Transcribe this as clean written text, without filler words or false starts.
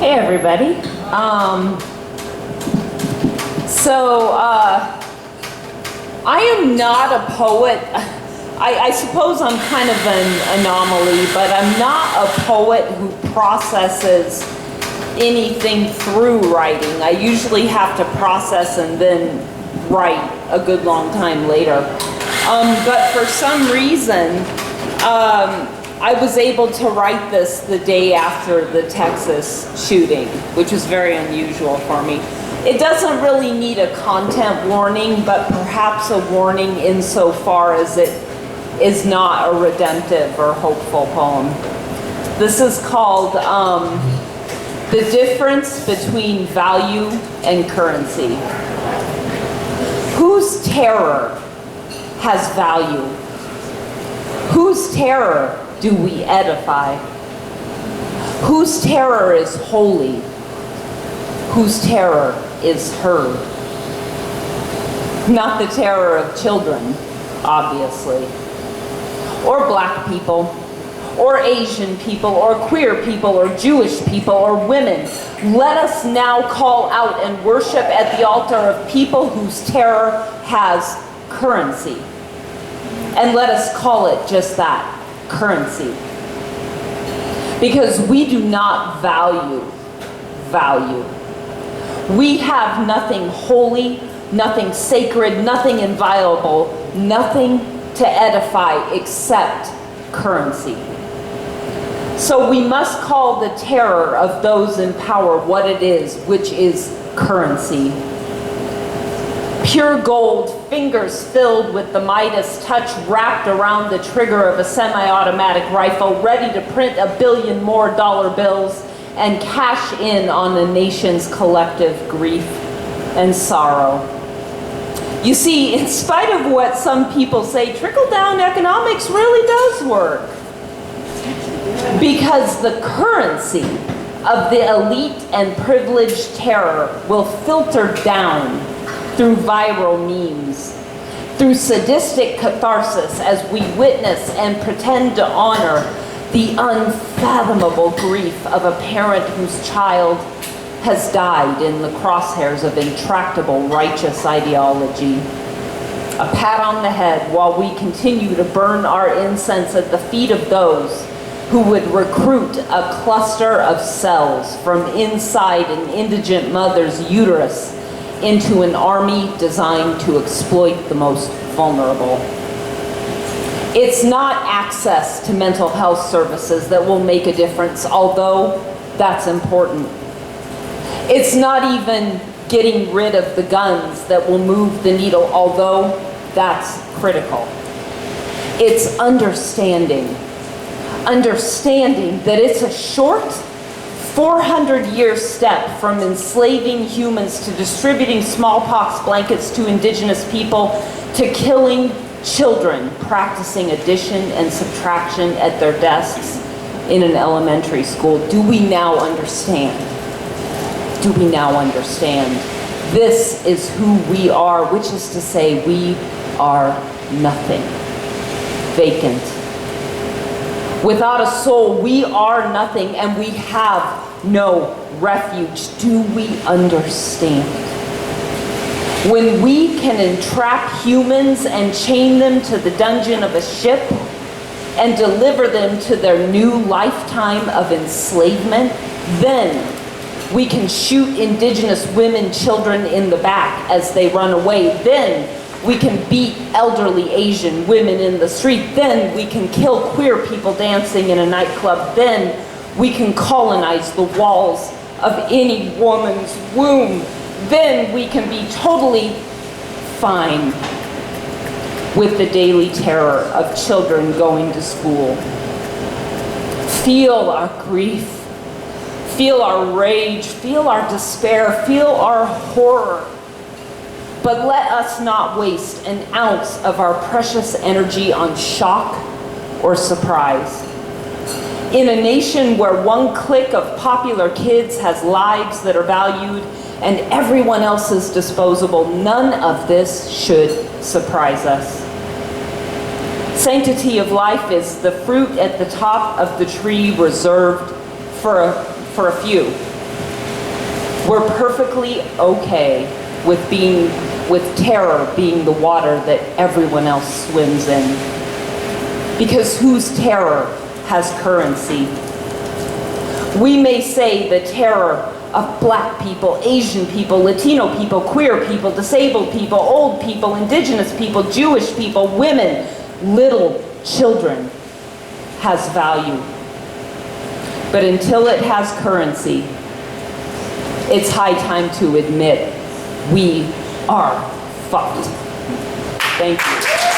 Hey everybody. I am not a poet. I suppose I'm kind of an anomaly, but I'm not a poet who processes anything through writing. I usually have to process and then write a good long time later. But for some reason, I was able to write this the day after the Texas shooting, which was very unusual for me. It doesn't really need a content warning, but perhaps a warning insofar as it is not a redemptive or hopeful poem. This is called The Difference Between Value and Currency. Whose terror has value? Whose terror do we edify? Whose terror is holy? Whose terror is heard? Not the terror of children, obviously, or black people, or Asian people, or queer people, or Jewish people, or women. Let us now call out and worship at the altar of people whose terror has currency. And let us call it just that, currency. Because we do not value value. We have nothing holy, nothing sacred, nothing inviolable, nothing to edify except currency. So we must call the terror of those in power what it is, which is currency. Pure gold, fingers filled with the Midas touch wrapped around the trigger of a semi-automatic rifle, ready to print 1 billion more dollar bills and cash in on the nation's collective grief and sorrow. You see, in spite of what some people say, trickle-down economics really does work. Because the currency of the elite and privileged terror will filter down through viral memes, through sadistic catharsis as we witness and pretend to honor the unfathomable grief of a parent whose child has died in the crosshairs of intractable righteous ideology. A pat on the head while we continue to burn our incense at the feet of those who would recruit a cluster of cells from inside an indigent mother's uterus into an army designed to exploit the most vulnerable. It's not access to mental health services that will make a difference, although that's important. It's not even getting rid of the guns that will move the needle, although that's critical. It's understanding that it's a short 400-year step from enslaving humans to distributing smallpox blankets to indigenous people to killing children practicing addition and subtraction at their desks in an elementary school. Do we now understand? Do we now understand? This is who we are, which is to say we are nothing. Vacant. Without a soul, we are nothing and we have no refuge. Do we understand? When we can entrap humans and chain them to the dungeon of a ship and deliver them to their new lifetime of enslavement, then we can shoot indigenous women, children in the back as they run away. Then we can beat elderly Asian women in the street. Then we can kill queer people dancing in a nightclub. Then we can colonize the walls of any woman's womb. Then we can be totally fine with the daily terror of children going to school. Feel our grief, feel our rage, feel our despair, feel our horror. But let us not waste an ounce of our precious energy on shock or surprise. In a nation where one clique of popular kids has lives that are valued and everyone else is disposable, none of this should surprise us. Sanctity of life is the fruit at the top of the tree reserved for a few. We're perfectly okay with terror being the water that everyone else swims in. Because whose terror has currency? We may say the terror of black people, Asian people, Latino people, queer people, disabled people, old people, indigenous people, Jewish people, women, little children has value. But until it has currency, it's high time to admit we are fucked. Thank you.